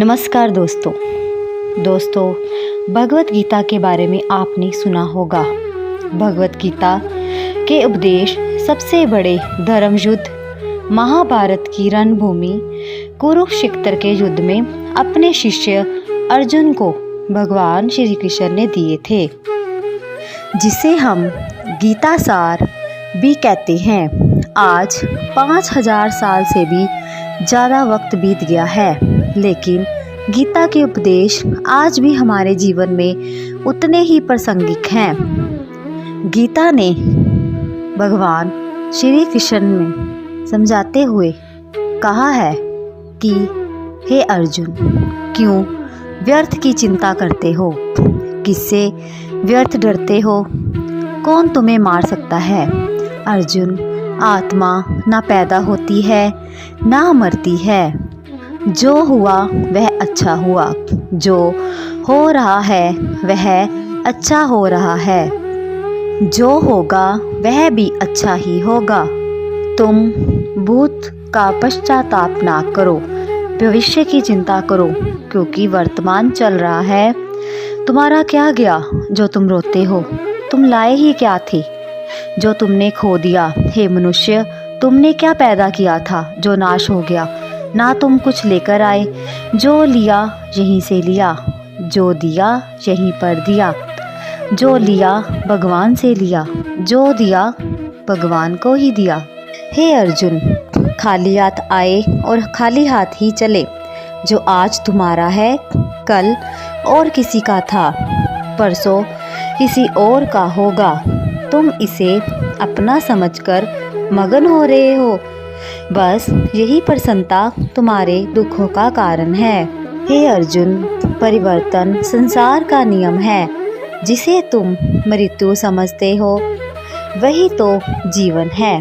नमस्कार दोस्तों, भगवत गीता के बारे में आपने सुना होगा। भगवत गीता के उपदेश सबसे बड़े धर्म युद्ध महाभारत की रणभूमि कुरुक्षेत्र के युद्ध में अपने शिष्य अर्जुन को भगवान श्री कृष्ण ने दिए थे, जिसे हम गीता सार भी कहते हैं। आज 5000 साल से भी ज़्यादा वक्त बीत गया है, लेकिन गीता के उपदेश आज भी हमारे जीवन में उतने ही प्रासंगिक हैं। गीता ने भगवान श्री कृष्ण में समझाते हुए कहा है कि हे अर्जुन, क्यों व्यर्थ की चिंता करते हो? किससे व्यर्थ डरते हो? कौन तुम्हें मार सकता है? अर्जुन, आत्मा ना पैदा होती है ना मरती है। जो हुआ वह अच्छा हुआ, जो हो रहा है वह अच्छा हो रहा है, जो होगा वह भी अच्छा ही होगा। तुम भूत का पश्चाताप ना करो, भविष्य की चिंता करो, क्योंकि वर्तमान चल रहा है। तुम्हारा क्या गया जो तुम रोते हो? तुम लाए ही क्या थे जो तुमने खो दिया? हे मनुष्य, तुमने क्या पैदा किया था जो नाश हो गया? ना तुम कुछ लेकर आए, जो लिया यहीं से लिया, जो दिया यहीं पर दिया, जो लिया भगवान से लिया, जो दिया भगवान को ही दिया। हे अर्जुन, खाली हाथ आए और खाली हाथ ही चले। जो आज तुम्हारा है कल और किसी का था, परसों किसी और का होगा। तुम इसे अपना समझकर मगन हो रहे हो, बस यही प्रसन्नता तुम्हारे दुखों का कारण है। हे अर्जुन, परिवर्तन संसार का नियम है। जिसे तुम मृत्यु समझते हो वही तो जीवन है।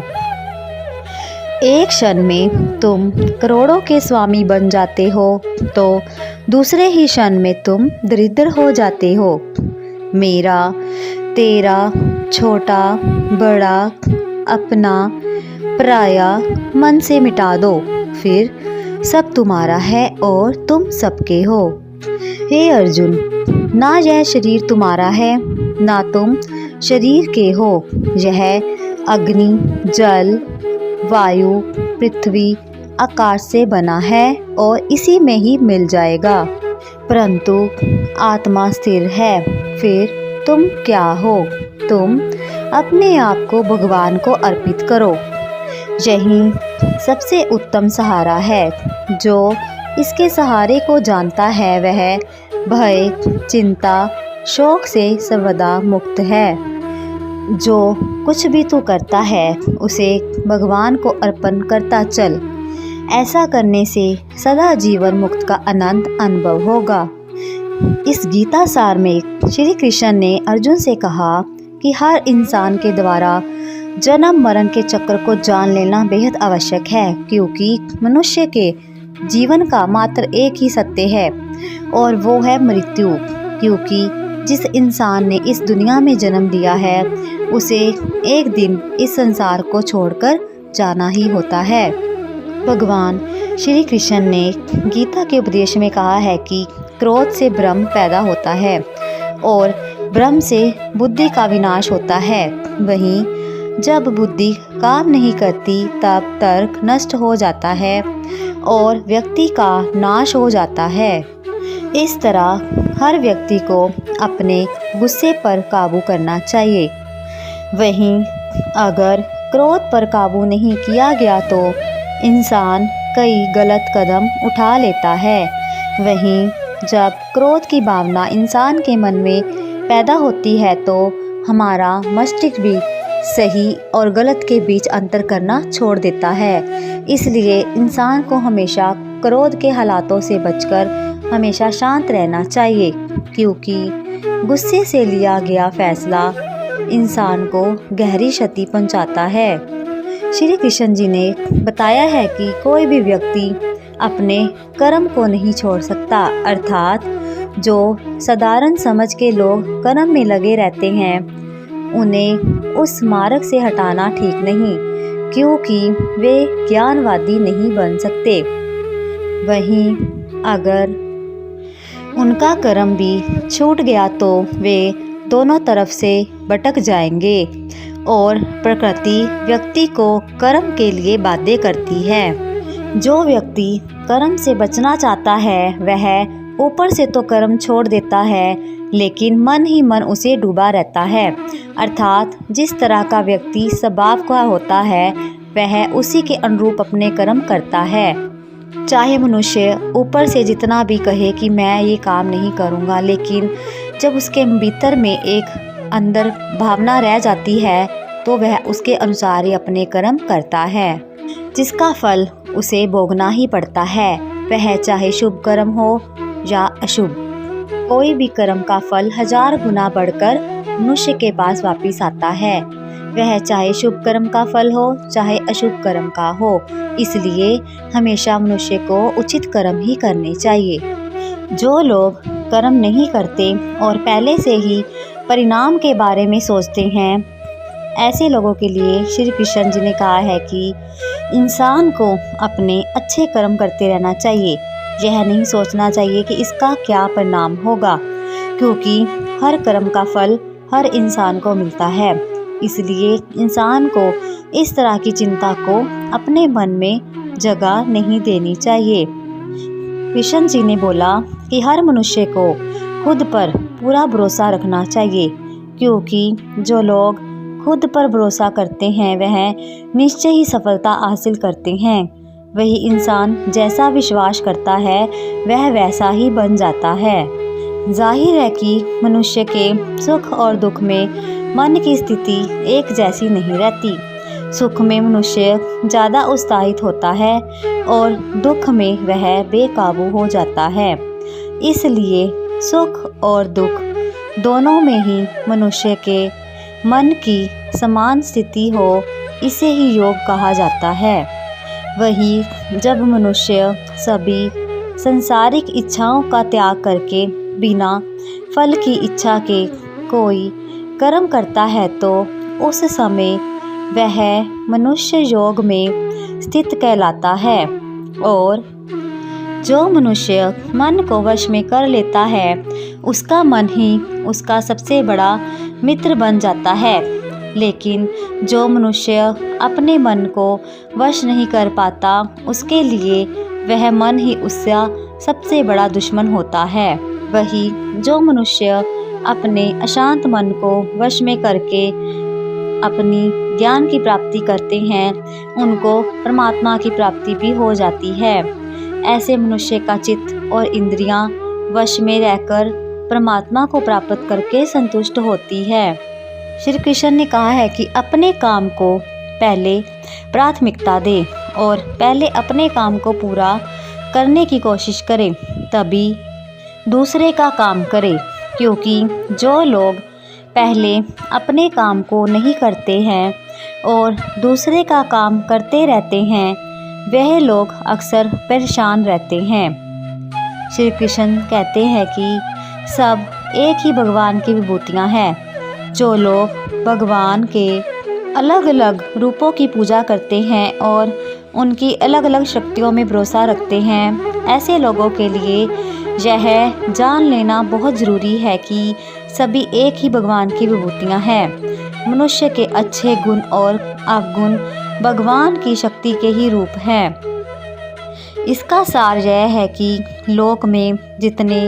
एक क्षण में तुम करोड़ों के स्वामी बन जाते हो तो दूसरे ही क्षण में तुम दरिद्र हो जाते हो। मेरा, तेरा, छोटा, बड़ा, अपना, पराया मन से मिटा दो, फिर सब तुम्हारा है और तुम सबके हो। हे अर्जुन, ना यह शरीर तुम्हारा है ना तुम शरीर के हो। यह अग्नि, जल, वायु, पृथ्वी, आकाश से बना है और इसी में ही मिल जाएगा। परंतु आत्मा स्थिर है। फिर तुम क्या हो? तुम अपने आप को भगवान को अर्पित करो। यही सबसे उत्तम सहारा है। जो इसके सहारे को जानता है वह भय, चिंता, शोक से सर्वदा मुक्त है। जो कुछ भी तू करता है उसे भगवान को अर्पण करता चल। ऐसा करने से सदा जीवन मुक्त का आनंद अनुभव होगा। इस गीता सार में श्री कृष्ण ने अर्जुन से कहा कि हर इंसान के द्वारा जन्म मरण के चक्र को जान लेना बेहद आवश्यक है, क्योंकि मनुष्य के जीवन का मात्र एक ही सत्य है और वो है मृत्यु। क्योंकि जिस इंसान ने इस दुनिया में जन्म लिया है उसे एक दिन इस संसार को छोड़कर जाना ही होता है। भगवान श्री कृष्ण ने गीता के उपदेश में कहा है कि क्रोध से भ्रम पैदा होता है और भ्रम से बुद्धि का विनाश होता है। वहीं जब बुद्धि काम नहीं करती तब तर्क नष्ट हो जाता है और व्यक्ति का नाश हो जाता है। इस तरह हर व्यक्ति को अपने गुस्से पर काबू करना चाहिए। वहीं अगर क्रोध पर काबू नहीं किया गया तो इंसान कई गलत कदम उठा लेता है। वहीं जब क्रोध की भावना इंसान के मन में पैदा होती है तो हमारा मस्तिष्क भी सही और गलत के बीच अंतर करना छोड़ देता है। इसलिए इंसान को हमेशा क्रोध के हालातों से बचकर हमेशा शांत रहना चाहिए, क्योंकि गुस्से से लिया गया फैसला इंसान को गहरी क्षति पहुंचाता है। श्री कृष्ण जी ने बताया है कि कोई भी व्यक्ति अपने कर्म को नहीं छोड़ सकता, अर्थात जो साधारण समझ के लोग कर्म में लगे रहते हैं उन्हें उस मार्ग से हटाना ठीक नहीं, क्योंकि वे ज्ञानवादी नहीं बन सकते। वहीं अगर उनका कर्म भी छूट गया तो वे दोनों तरफ से भटक जाएंगे और प्रकृति व्यक्ति को कर्म के लिए बाध्य करती है। जो व्यक्ति कर्म से बचना चाहता है वह ऊपर से तो कर्म छोड़ देता है, लेकिन मन ही मन उसे डूबा रहता है। अर्थात जिस तरह का व्यक्ति स्वभाव का होता है वह उसी के अनुरूप अपने कर्म करता है। चाहे मनुष्य ऊपर से जितना भी कहे कि मैं ये काम नहीं करूँगा, लेकिन जब उसके भीतर में एक अंदर भावना रह जाती है तो वह उसके अनुसार ही अपने कर्म करता है, जिसका फल उसे भोगना ही पड़ता है। वह चाहे शुभ कर्म हो या अशुभ, कोई भी कर्म का फल 1000 गुना बढ़कर मनुष्य के पास वापिस आता है। वह चाहे शुभ कर्म का फल हो चाहे अशुभ कर्म का हो, इसलिए हमेशा मनुष्य को उचित कर्म ही करने चाहिए। जो लोग कर्म नहीं करते और पहले से ही परिणाम के बारे में सोचते हैं, ऐसे लोगों के लिए श्री कृष्ण जी ने कहा है कि इंसान को अपने अच्छे कर्म करते रहना चाहिए। यह नहीं सोचना चाहिए कि इसका क्या परिणाम होगा, क्योंकि हर कर्म का फल हर इंसान को मिलता है। इसलिए इंसान को इस तरह की चिंता को अपने मन में जगह नहीं देनी चाहिए। कृष्ण जी ने बोला कि हर मनुष्य को खुद पर पूरा भरोसा रखना चाहिए, क्योंकि जो लोग खुद पर भरोसा करते हैं वह निश्चय ही सफलता हासिल करते हैं। वही इंसान जैसा विश्वास करता है वह वैसा ही बन जाता है। जाहिर है कि मनुष्य के सुख और दुख में मन की स्थिति एक जैसी नहीं रहती। सुख में मनुष्य ज़्यादा उत्साहित होता है और दुख में वह बेकाबू हो जाता है। इसलिए सुख और दुख दोनों में ही मनुष्य के मन की समान स्थिति हो, इसे ही योग कहा जाता है। वही जब मनुष्य सभी संसारिक इच्छाओं का त्याग करके बिना फल की इच्छा के कोई कर्म करता है तो उस समय वह मनुष्य योग में स्थित कहलाता है। और जो मनुष्य मन को वश में कर लेता है उसका मन ही उसका सबसे बड़ा मित्र बन जाता है। लेकिन जो मनुष्य अपने मन को वश नहीं कर पाता उसके लिए वह मन ही उसका सबसे बड़ा दुश्मन होता है। वही जो मनुष्य अपने अशांत मन को वश में करके अपनी ज्ञान की प्राप्ति करते हैं उनको परमात्मा की प्राप्ति भी हो जाती है। ऐसे मनुष्य का चित्त और इंद्रियां वश में रहकर परमात्मा को प्राप्त करके संतुष्ट होती है। श्री कृष्ण ने कहा है कि अपने काम को पहले प्राथमिकता दे और पहले अपने काम को पूरा करने की कोशिश करें, तभी दूसरे का काम करें। क्योंकि जो लोग पहले अपने काम को नहीं करते हैं और दूसरे का काम करते रहते हैं वह लोग अक्सर परेशान रहते हैं। श्री कृष्ण कहते हैं कि सब एक ही भगवान की विभूतियाँ हैं। जो लोग भगवान के अलग अलग रूपों की पूजा करते हैं और उनकी अलग अलग शक्तियों में भरोसा रखते हैं, ऐसे लोगों के लिए यह जान लेना बहुत ज़रूरी है कि सभी एक ही भगवान की विभूतियाँ हैं। मनुष्य के अच्छे गुण और अवगुण भगवान की शक्ति के ही रूप हैं। इसका सार यह है कि लोक में जितने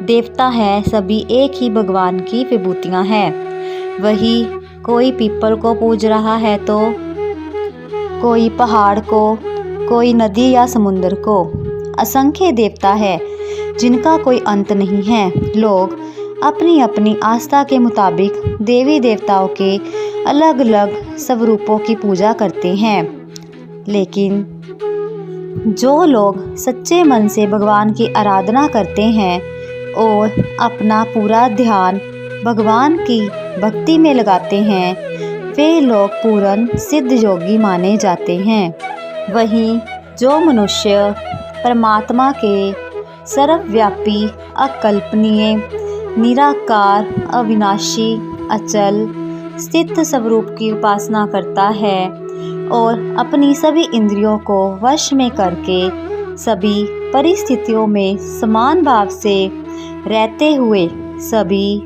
देवता हैं सभी एक ही भगवान की विभूतियाँ हैं। वही कोई पीपल को पूज रहा है तो कोई पहाड़ को, कोई नदी या समुद्र को। असंख्य देवता है जिनका कोई अंत नहीं है। लोग अपनी अपनी आस्था के मुताबिक देवी देवताओं के अलग अलग स्वरूपों की पूजा करते हैं, लेकिन जो लोग सच्चे मन से भगवान की आराधना करते हैं और अपना पूरा ध्यान भगवान की भक्ति में लगाते हैं वे लोग पूर्ण सिद्ध योगी माने जाते हैं। वहीं जो मनुष्य परमात्मा के सर्वव्यापी, अकल्पनीय, निराकार, अविनाशी, अचल, स्थित स्वरूप की उपासना करता है और अपनी सभी इंद्रियों को वश में करके सभी परिस्थितियों में समान भाव से रहते हुए सभी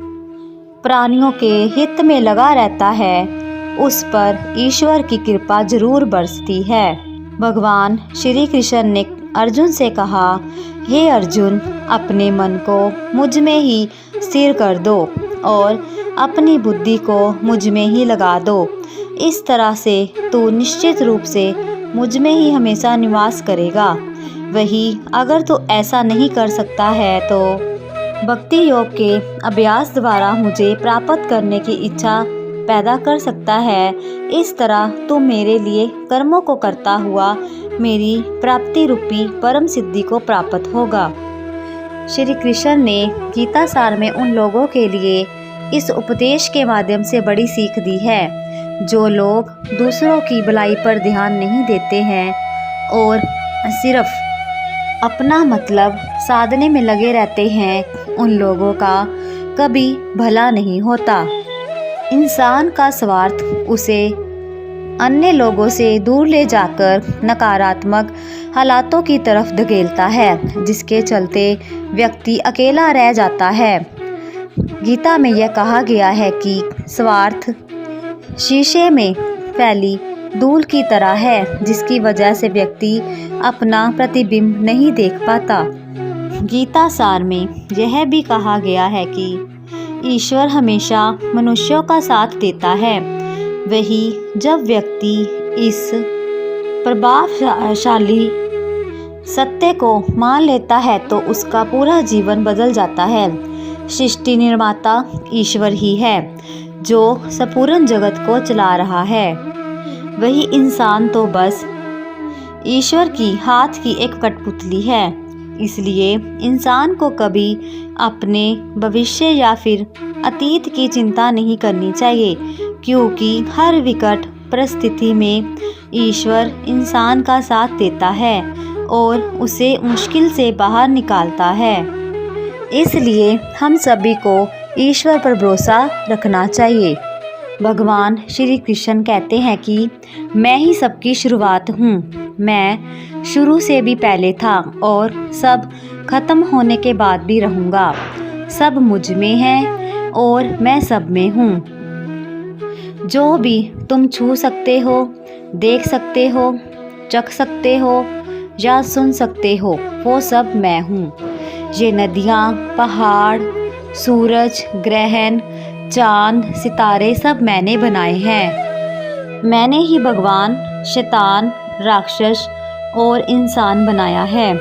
प्राणियों के हित में लगा रहता है, उस पर ईश्वर की कृपा जरूर बरसती है। भगवान श्री कृष्ण ने अर्जुन से कहा, हे अर्जुन, अपने मन को मुझ में ही स्थिर कर दो और अपनी बुद्धि को मुझ में ही लगा दो। इस तरह से तू निश्चित रूप से मुझ में ही हमेशा निवास करेगा। वही अगर तू ऐसा नहीं कर सकता है तो भक्ति योग के अभ्यास द्वारा मुझे प्राप्त करने की इच्छा पैदा कर सकता है। इस तरह तू मेरे लिए कर्मों को करता हुआ मेरी प्राप्ति रूपी परम सिद्धि को प्राप्त होगा। श्री कृष्ण ने गीता सार में उन लोगों के लिए इस उपदेश के माध्यम से बड़ी सीख दी है जो लोग दूसरों की भलाई पर ध्यान नहीं देते हैं और सिर्फ अपना मतलब साधने में लगे रहते हैं। उन लोगों का कभी भला नहीं होता। इंसान का स्वार्थ उसे अन्य लोगों से दूर ले जाकर नकारात्मक हालातों की तरफ धकेलता है, जिसके चलते व्यक्ति अकेला रह जाता है। गीता में यह कहा गया है कि स्वार्थ शीशे में फैली धूल की तरह है, जिसकी वजह से व्यक्ति अपना प्रतिबिंब नहीं देख पाता। गीता सार में यह भी कहा गया है कि ईश्वर हमेशा मनुष्यों का साथ देता है। वही जब व्यक्ति इस प्रभावशाली सत्य को मान लेता है तो उसका पूरा जीवन बदल जाता है। सृष्टि निर्माता ईश्वर ही है जो संपूर्ण जगत को चला रहा है। वही इंसान तो बस ईश्वर की हाथ की एक कठपुतली है। इसलिए इंसान को कभी अपने भविष्य या फिर अतीत की चिंता नहीं करनी चाहिए, क्योंकि हर विकट परिस्थिति में ईश्वर इंसान का साथ देता है और उसे मुश्किल से बाहर निकालता है। इसलिए हम सभी को ईश्वर पर भरोसा रखना चाहिए। भगवान श्री कृष्ण कहते हैं कि मैं ही सबकी शुरुआत हूँ। मैं शुरू से भी पहले था और सब खत्म होने के बाद भी रहूँगा। सब मुझ में है और मैं सब में हूँ। जो भी तुम छू सकते हो, देख सकते हो, चख सकते हो या सुन सकते हो, वो सब मैं हूँ। ये नदियाँ, पहाड़, सूरज, ग्रहण, चांद, सितारे सब मैंने बनाए हैं। मैंने ही भगवान, शैतान, राक्षस और इंसान बनाया है।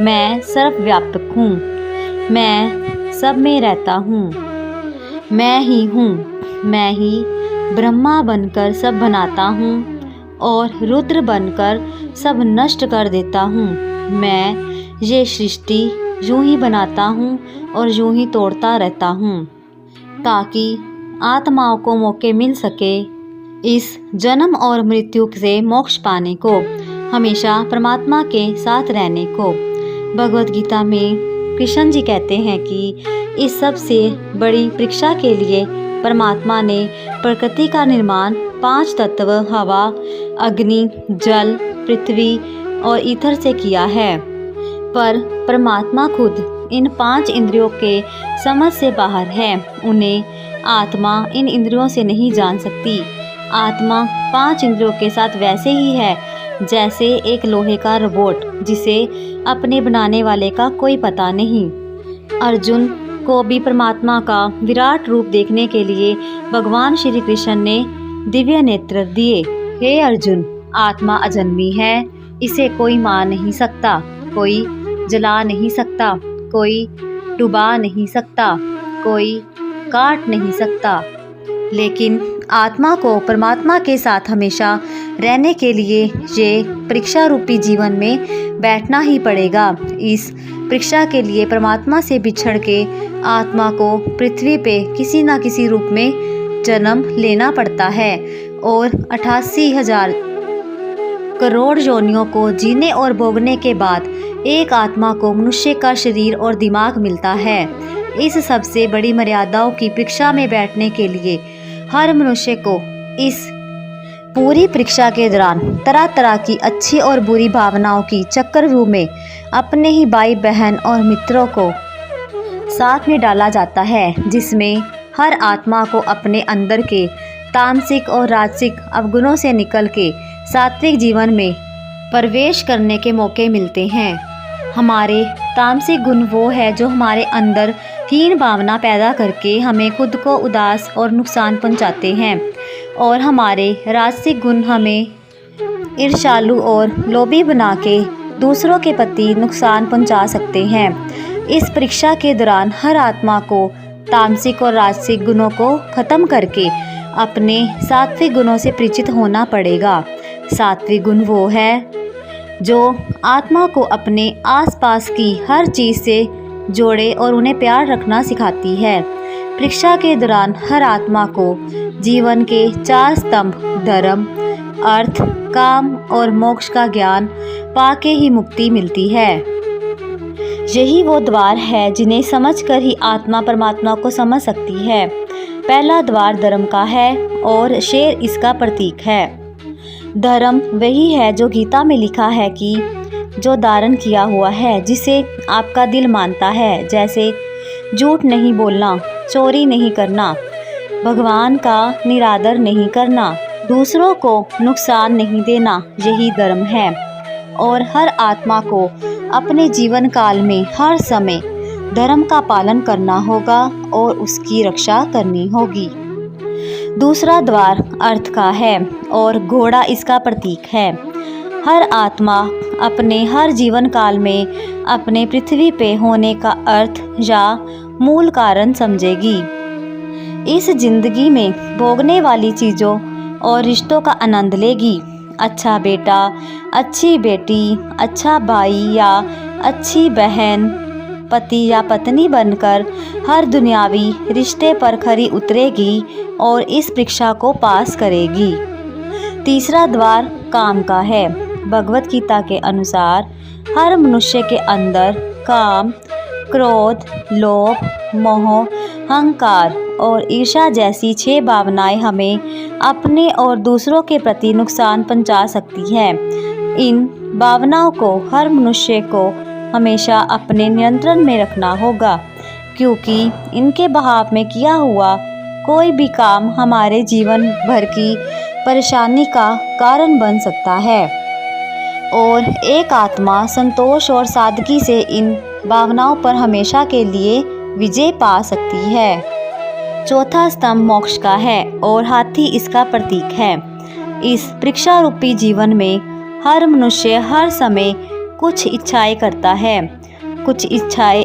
मैं सर्वव्यापक हूँ। मैं सब में रहता हूँ। मैं ही हूँ। मैं ही ब्रह्मा बनकर सब बनाता हूँ और रुद्र बनकर सब नष्ट कर देता हूँ। मैं ये सृष्टि यूं ही बनाता हूँ और यूं ही तोड़ता रहता हूँ, ताकि आत्माओं को मौके मिल सके इस जन्म और मृत्यु से मोक्ष पाने को, हमेशा परमात्मा के साथ रहने को। भगवत गीता में कृष्ण जी कहते हैं कि इस सब से बड़ी परीक्षा के लिए परमात्मा ने प्रकृति का निर्माण 5 तत्व हवा, अग्नि, जल, पृथ्वी और ईथर से किया है। पर परमात्मा खुद इन 5 इंद्रियों के समझ से बाहर है। उन्हें आत्मा इन इंद्रियों से नहीं जान सकती। आत्मा 5 इंद्रियों के साथ वैसे ही है जैसे एक लोहे का रोबोट, जिसे अपने बनाने वाले का कोई पता नहीं। अर्जुन को भी परमात्मा का विराट रूप देखने के लिए भगवान श्री कृष्ण ने दिव्य नेत्र दिए। हे अर्जुन, आत्मा अजन्मी है। इसे कोई मार नहीं सकता, कोई जला नहीं सकता, कोई डुबा नहीं सकता, कोई काट नहीं सकता। लेकिन आत्मा को परमात्मा के साथ हमेशा रहने के लिए ये परीक्षा रूपी जीवन में बैठना ही पड़ेगा। इस परीक्षा के लिए परमात्मा से बिछड़ के आत्मा को पृथ्वी पे किसी न किसी रूप में जन्म लेना पड़ता है और 88,000 करोड़ योनियों को जीने और भोगने के बाद एक आत्मा को मनुष्य का शरीर और दिमाग मिलता है। इस सबसे बड़ी मर्यादाओं की परीक्षा में बैठने के लिए हर मनुष्य को इस पूरी परीक्षा के दौरान तरह तरह की अच्छी और बुरी भावनाओं की चक्रव्यूह में अपने ही भाई बहन और मित्रों को साथ में डाला जाता है, जिसमें हर आत्मा को अपने अंदर के तामसिक और राजसिक अवगुणों से निकल के सात्विक जीवन में प्रवेश करने के मौके मिलते हैं। हमारे तामसिक गुण वो है जो हमारे अंदर हीन भावना पैदा करके हमें खुद को उदास और नुकसान पहुंचाते हैं, और हमारे राजसिक गुण हमें ईर्ष्यालु और लोभी बना के दूसरों के प्रति नुकसान पहुंचा सकते हैं। इस परीक्षा के दौरान हर आत्मा को तामसिक और राजसिक गुणों को खत्म करके अपने सात्विक गुणों से परिचित होना पड़ेगा। सात्विक गुण वो है जो आत्मा को अपने आसपास की हर चीज़ से जोड़े और उन्हें प्यार रखना सिखाती है। परीक्षा के दौरान हर आत्मा को जीवन के 4 स्तंभ धर्म, अर्थ, काम और मोक्ष का ज्ञान पाके ही मुक्ति मिलती है। यही वो द्वार है जिन्हें समझकर ही आत्मा परमात्मा को समझ सकती है। पहला द्वार धर्म का है और शेर इसका प्रतीक है। धर्म वही है जो गीता में लिखा है कि जो धारण किया हुआ है, जिसे आपका दिल मानता है, जैसे झूठ नहीं बोलना, चोरी नहीं करना, भगवान का निरादर नहीं करना, दूसरों को नुकसान नहीं देना, यही धर्म है। और हर आत्मा को अपने जीवन काल में हर समय धर्म का पालन करना होगा और उसकी रक्षा करनी होगी। दूसरा द्वार अर्थ का है और घोड़ा इसका प्रतीक है। हर आत्मा अपने हर जीवन काल में अपने पृथ्वी पे होने का अर्थ या मूल कारण समझेगी। इस जिंदगी में भोगने वाली चीज़ों और रिश्तों का आनंद लेगी। अच्छा बेटा, अच्छी बेटी, अच्छा भाई या अच्छी बहन, पति या पत्नी बनकर हर दुनियावी रिश्ते पर खरी उतरेगी और इस परीक्षा को पास करेगी। तीसरा द्वार काम का है। भगवत गीता के अनुसार हर मनुष्य के अंदर काम, क्रोध, लोभ, मोह, अहंकार और ईर्ष्या जैसी 6 भावनाएं हमें अपने और दूसरों के प्रति नुकसान पहुंचा सकती हैं। इन भावनाओं को हर मनुष्य को हमेशा अपने नियंत्रण में रखना होगा, क्योंकि इनके बहाव में किया हुआ कोई भी काम हमारे जीवन भर की परेशानी का कारण बन सकता है। और एक आत्मा संतोष और सादगी से इन भावनाओं पर हमेशा के लिए विजय पा सकती है। चौथा स्तंभ मोक्ष का है और हाथी इसका प्रतीक है। इस परीक्षा रूपी जीवन में हर मनुष्य हर समय कुछ इच्छाएं करता है। कुछ इच्छाएं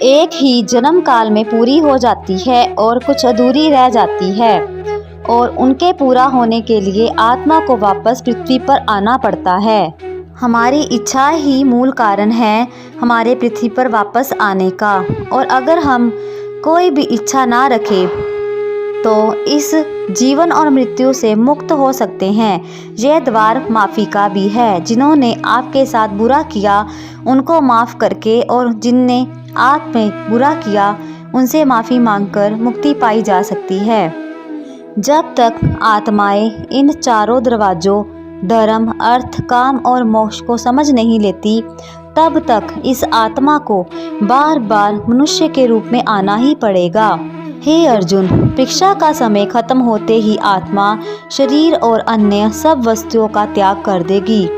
एक ही जन्म काल में पूरी हो जाती है और कुछ अधूरी रह जाती है, और उनके पूरा होने के लिए आत्मा को वापस पृथ्वी पर आना पड़ता है। हमारी इच्छा ही मूल कारण है हमारे पृथ्वी पर वापस आने का, और अगर हम कोई भी इच्छा ना रखें तो इस जीवन और मृत्यु से मुक्त हो सकते हैं। यह द्वार माफ़ी का भी है। जिन्होंने आपके साथ बुरा किया उनको माफ़ करके और जिनने आप में बुरा किया उनसे माफ़ी मांगकर मुक्ति पाई जा सकती है। जब तक आत्माएं इन चारों दरवाज़ों धर्म, अर्थ, काम और मोक्ष को समझ नहीं लेती, तब तक इस आत्मा को बार बार मनुष्य के रूप में आना ही पड़ेगा। हे अर्जुन, परीक्षा का समय खत्म होते ही आत्मा शरीर और अन्य सब वस्तुओं का त्याग कर देगी।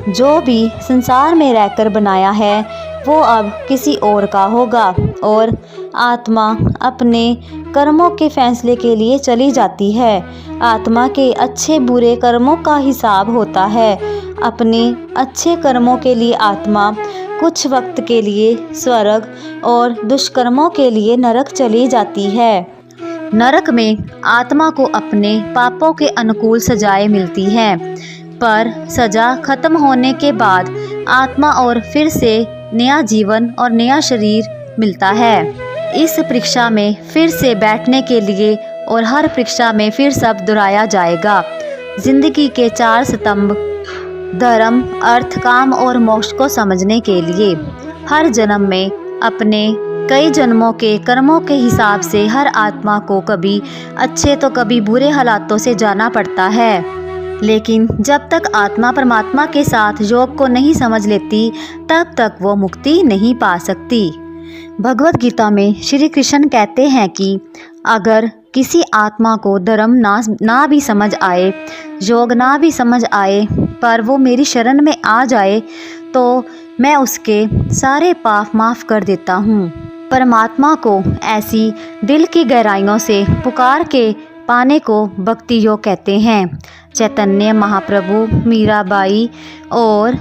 जो भी संसार में रहकर बनाया है वो अब किसी और का होगा, और आत्मा अपने कर्मों के फैसले के लिए चली जाती है। आत्मा के अच्छे बुरे कर्मों का हिसाब होता है। अपने अच्छे कर्मों के लिए आत्मा कुछ वक्त के लिए स्वर्ग और दुष्कर्मों के लिए नरक चली जाती है। नरक में आत्मा को अपने पापों के अनुकूल सजाएं मिलती हैं, पर सजा खत्म होने के बाद आत्मा और फिर से नया जीवन और नया शरीर मिलता है। इस परीक्षा में फिर से बैठने के लिए और हर परीक्षा में फिर सब दोहराया जाएगा। जिंदगी के 4 स्तंभ धर्म, अर्थ, काम और मोक्ष को समझने के लिए हर जन्म में अपने कई जन्मों के कर्मों के हिसाब से हर आत्मा को कभी अच्छे तो कभी बुरे हालातों से जाना पड़ता है। लेकिन जब तक आत्मा परमात्मा के साथ योग को नहीं समझ लेती तब तक वो मुक्ति नहीं पा सकती। भगवत गीता में श्री कृष्ण कहते हैं कि अगर किसी आत्मा को धर्म ना भी समझ आए, योग ना भी समझ आए, पर वो मेरी शरण में आ जाए तो मैं उसके सारे पाप माफ़ कर देता हूँ। परमात्मा को ऐसी दिल की गहराइयों से पुकार के पाने को भक्ति योग कहते हैं। चैतन्य महाप्रभु, मीराबाई और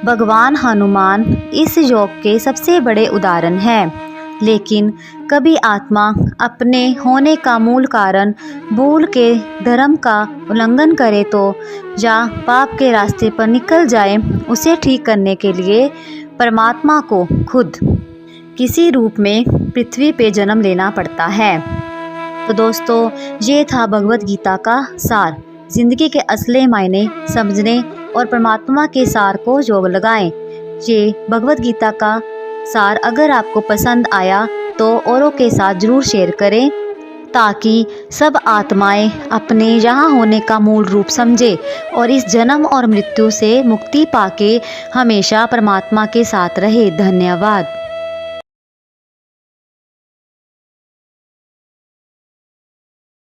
भगवान हनुमान इस योग के सबसे बड़े उदाहरण हैं। लेकिन कभी आत्मा अपने होने का मूल कारण भूल के धर्म का उल्लंघन करे तो या पाप के रास्ते पर निकल जाए, उसे ठीक करने के लिए परमात्मा को खुद किसी रूप में पृथ्वी पे जन्म लेना पड़ता है। तो दोस्तों, ये था भगवत गीता का सार। ज़िंदगी के असली मायने समझने और परमात्मा के सार को योग लगाएं। ये भगवत गीता का सार अगर आपको पसंद आया तो औरों के साथ ज़रूर शेयर करें, ताकि सब आत्माएं अपने यहाँ होने का मूल रूप समझे और इस जन्म और मृत्यु से मुक्ति पाके हमेशा परमात्मा के साथ रहे। धन्यवाद।